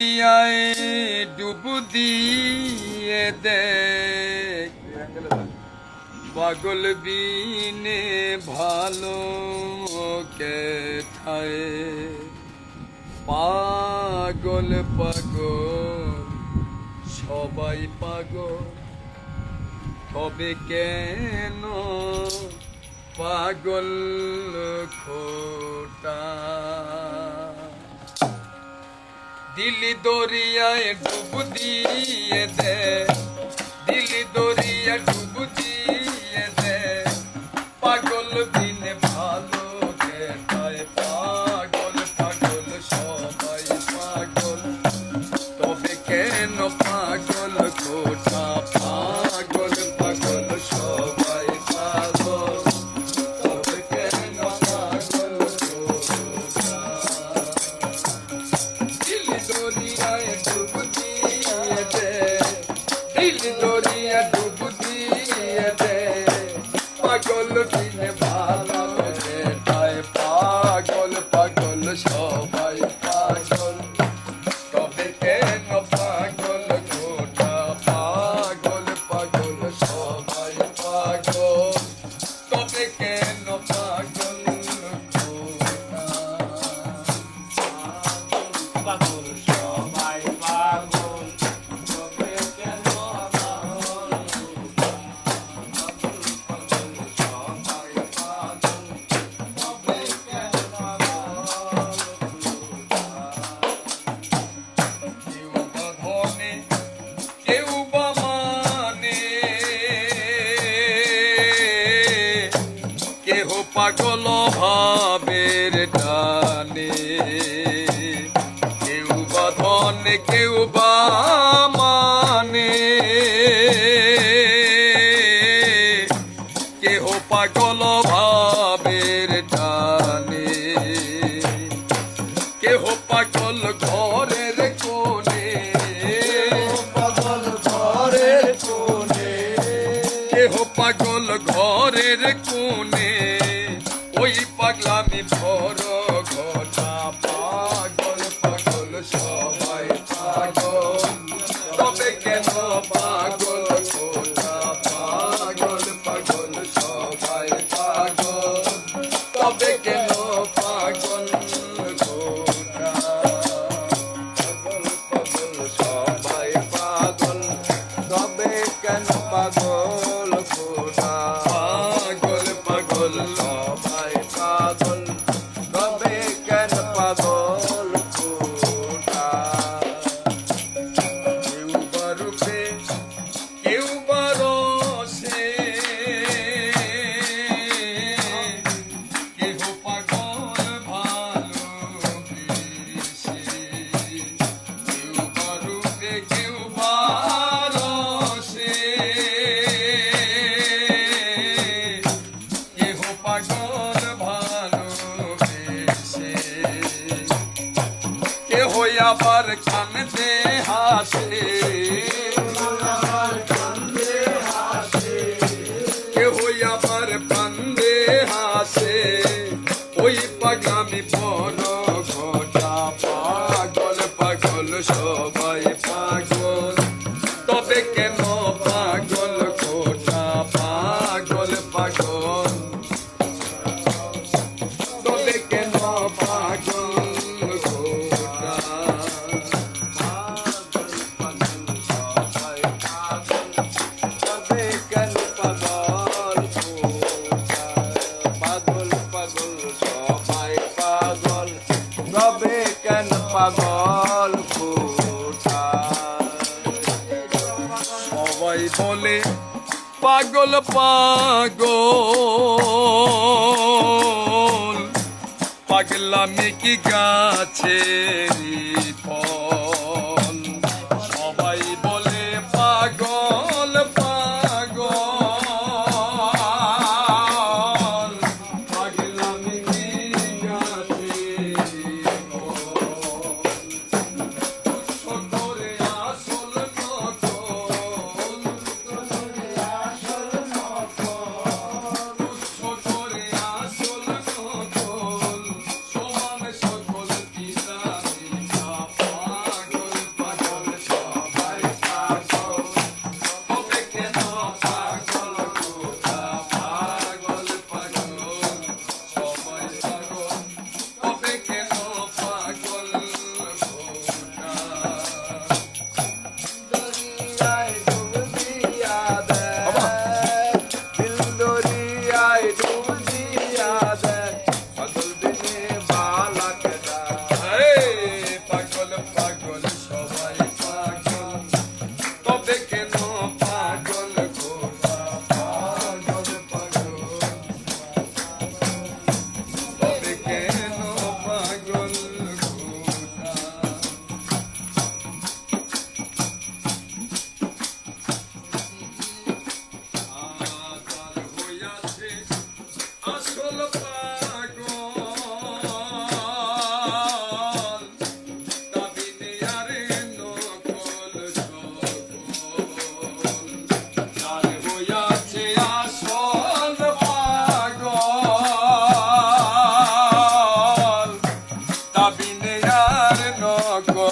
দরিয়ায় ডুব দিয়ে দেখ পাগল বিনে ভালো কেথায় পাগল পাগল সবাই পাগল তবে কেন পাগল খোটা দিল দরিয়ায় ডুব দিয়ে দে দিল দরিয়া ডুব দিয়ে দে পাগল বিনে ভালো কেথায় পাগল পাগল সবাই পাগল তবে কেন পাগল খোটা পাগল পাগল সবাই পাগল তবে কেন পাগল খোটা দিল দরিয়ায় ডুব দিয়ে দে দিল দরিয়া ডুব দিয়ে দে পাগল বিনে ভালো কেথায় পাগল পাগল সবাই পাগল তবে কেন পাগল খোটা পাগল পাগল সবাই পাগল তবে কেন পাগল খোটা পাগল সবাই পাগল তবে কেন পাগল সবাই পাগল তবে কেন কেউ বা ধনে কেউ বা মানে কেহ পাগল ভাবের টানে কেউ বা ধনে কেউ বা মানে কেহ পাগল ভাবের টানে কেহ পাগল ঘরের কোণে পাগল ঘরের কোণে কেহ পাগল ঘরের কোণে ওই পাগলামি বড় ঘটা পাগল পাগল সবাই পাগল তবে কেন পাগল খোটা পাগল পাগল সবাই পাগল তবে কেন পাগল খোটা পাগল পাগল সবাই পাগল তবে কেন পাগল খোটা পাগল পাগল সবাই পাগল তবে কেন পাগল খোটা কেউ বা রূপে কেউ বা রসে কেহ পাগল ভালোবেসে কেউ বা রূপে কেউ বা রসে কেহ পাগল ভালোবেসে কেহ আবার কান্দে হাসে কেহ আবার কান্দে হাসে ওই পাগলামি বড় ঘটা পাগল পাগল সবাই পাগল তবে কেন পাগল খোটা পাগল পাগল তবে কেন পাগল খোটা তবে কেন পাগল খোটা পাগল পাগল সবাই পাগল তবে কেন পাগল খোটা সবাই বলে পাগল পাগল পাগলামি কি গাছের ফল সবাই বলে পাগল পাগল পাগলামি কি গাছের ফল ছোটরে আসল নকল ছোটরে আসল নকল সমান সকল পিতা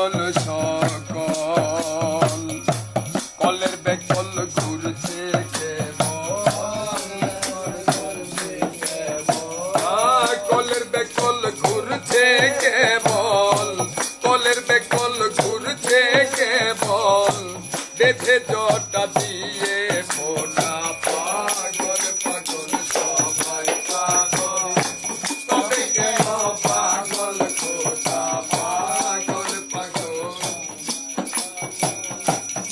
পাগল সকল কলের বেকল ঘুরছে কলের বেকল ঘুরছে কেবল কলের বেকল ঘুরছে কেবল বেঁধে জটা দিয়ে ফোনা পাগল পাগল সবাই পাগল তবে কেন পাগল খোদা পাগল পাগল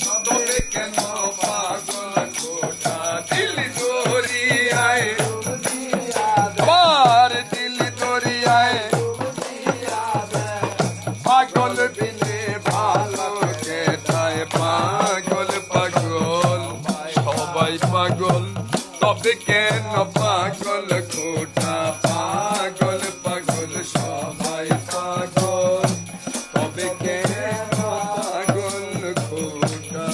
তবে কেন পাগল খোদা দিল দরিয়ায় বার দিল দরিয়ায় পাগল বিনে ভালো কেটায় পাগল পাগল সবাই পাগল তবে কেন পাগল খোদা পাগল পাগল সবাই পাগল তবে কেন পাগল খোদা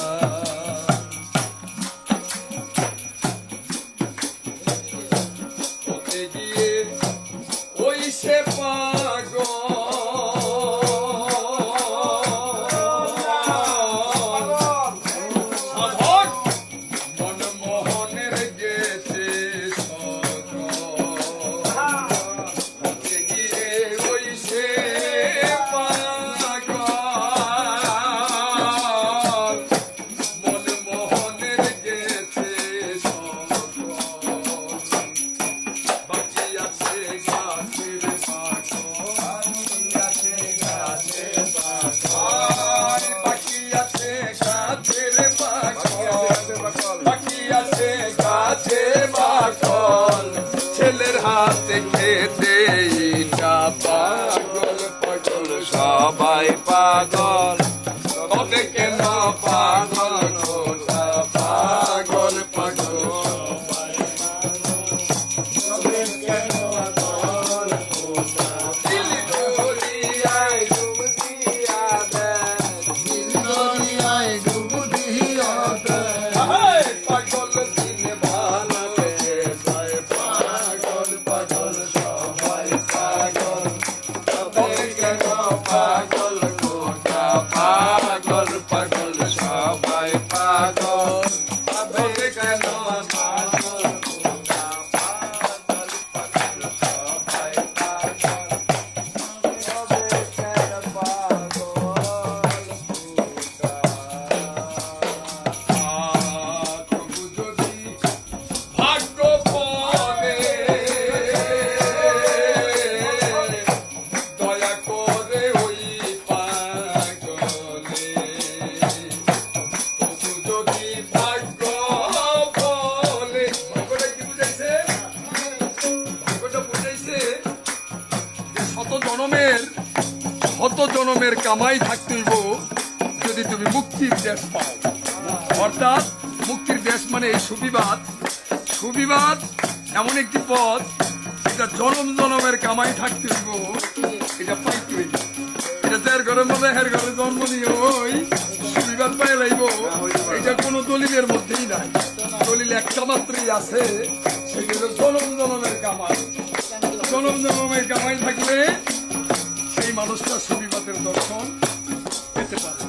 হতে গিয়ে ওই সে সাধক মনমোহনের গেছে হতে গিয়ে ওই সে পাগল মনমোহনের গেছে বাকি আছে গাছের বাকি আছে গাছের বাকি আছে গাছের বাকল ছেলের হাতে খেতে ইটা পাগল পাগল সবাই পাগল তবে কেন পাগল খোদা পাগল পাগল দিল দরিয়ায় ডুব দিয়া হায় পাগল দিন ভালো যায় পাগল পাগল সবাই পাগল তবে কেন পাগল খোদা পাগল পাগল সবাই পাগল তবে কেন পাগল খোদা পাগল পাগল সবাই পাগল প্রভু যদি ভাগ্য পরে দয়া করে ওই পাগলে প্রভু যদি ভাগ্য বলে ভাগ্যটা কি বুঝাইছে ভাগ্যটা বুঝাইছে যে শত জনমের কামাই থাকতে হইব যদি তুমি মুক্তির দেশ পাও অর্থাৎ মুক্তির দেশ মানে এই সুবিবাদ এমন একটি পথ এটা জনমের কামাই থাকতে হইব এটা পাইতে হইব এটা যার ঘরে মনে হের ঘরে জন্ম নিয়ে ওই সুবিবাদ পাই লাইব এটা কোনো দলিলের মধ্যেই নাই দলিল একটা মাত্রই আছে সেটা হলো জনমের কামাই জনমের কামাই থাকলে সেই মানুষটা সুবিবাদের দর্শন পেতে পারে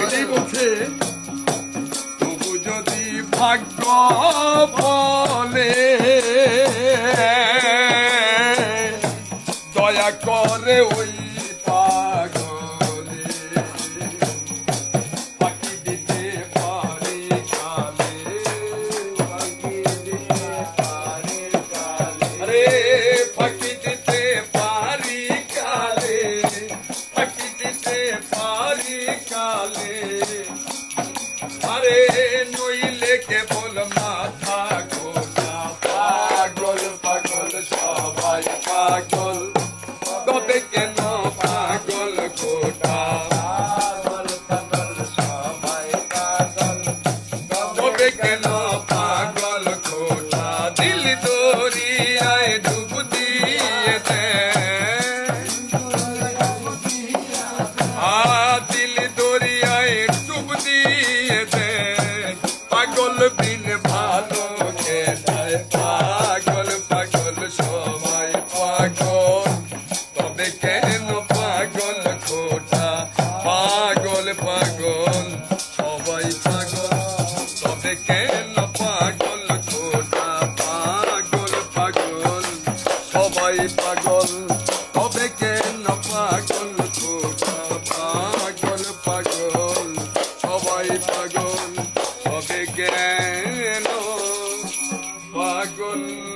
এটাই বলছে তবু যদি ভাগ্য বলে দয়া করে ওই পাগলে ফাঁকি দিতে পারি কালে আরে ফাঁকি দিতে পারি কালে ফাঁকি দিতে পারি কালে আরে নইলে কেবল মাথা গোটা পাগল পাগল সবাই পাগল তবে কেন পাগল গোটা তবে কেন পাগল গোটা দিল দরিয়ায় ডুব দিয়ে দিল দরিয়ায় ডুব দিয়ে পাগল বিন পাগল তবে কেন পাগল খোদা পাগল পাগল সবাই পাগল তবে কেন পাগল